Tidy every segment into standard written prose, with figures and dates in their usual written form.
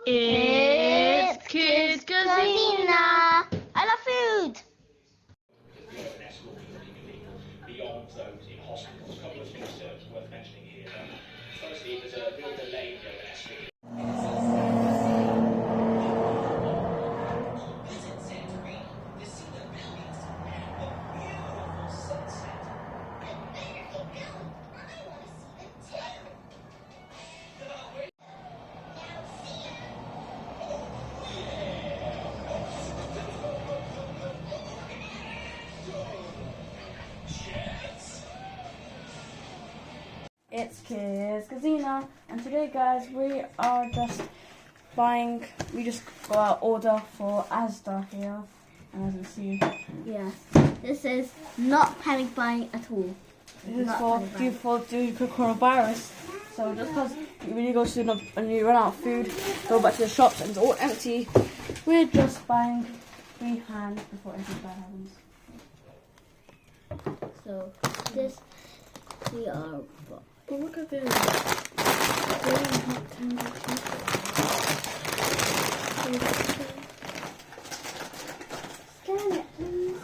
It's Kids Cuisine. I love food. Beyond those in hospitals, a couple of things worth mentioning here. Firstly, there's a real delay here in Asda. It's Kids Cuisine, and today, guys, we are just buying. We just got our order for Asda here, and as you see, Yes, this is not panic buying at all. this is for due to coronavirus. So just because you really go to and you run out of food, go back to the shops and it's all empty. We're just buying free hand before anything bad happens. So this we are. But look at this. Scan it, please.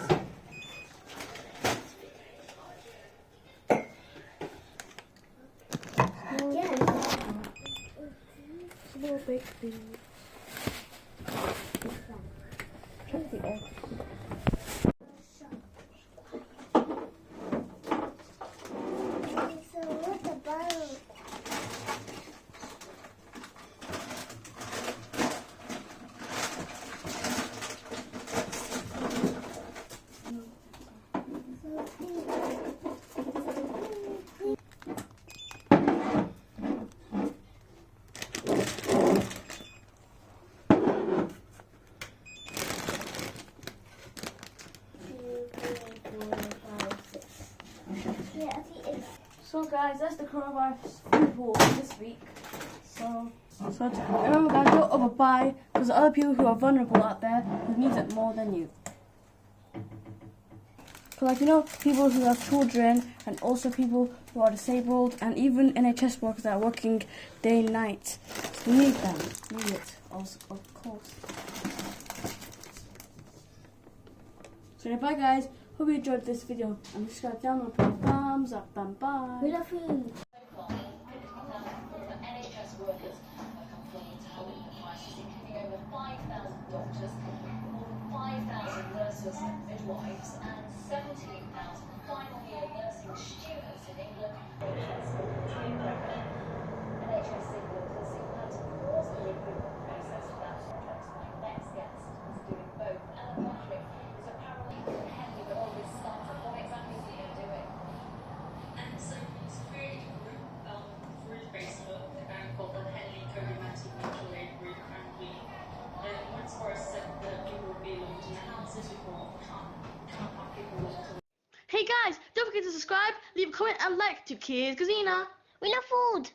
Little big thing. Check the egg. So what's about? So guys, that's the coronavirus food haul this week. So remember guys, don't overbuy because there are other people who are vulnerable out there who need it more than you. So like, you know, people who have children and also people who are disabled and even NHS workers that are working day and night. You need them. You need it, of course. So bye guys. Hope you enjoyed this video and subscribe down and put a thumbs up and bye. We love food. NHS workers are complaining to help the crisis, including over 5,000 doctors, more than 5,000 nurses and midwives, and 17,000 final year nursing students in England. NHS signalled has had to pause the recruitment process for that contract. My next guest is doing both. Ellen Patrick is apparently heavy with all this startup. What exactly is he doing? And so it's created a group through Facebook called the Henley COVID-19 Mutual Aid Group, and we once more said that people would be locked in the houses before can't have people locked in. Hey guys, don't forget to subscribe, leave a comment and like to Kids Cuisine. We love food.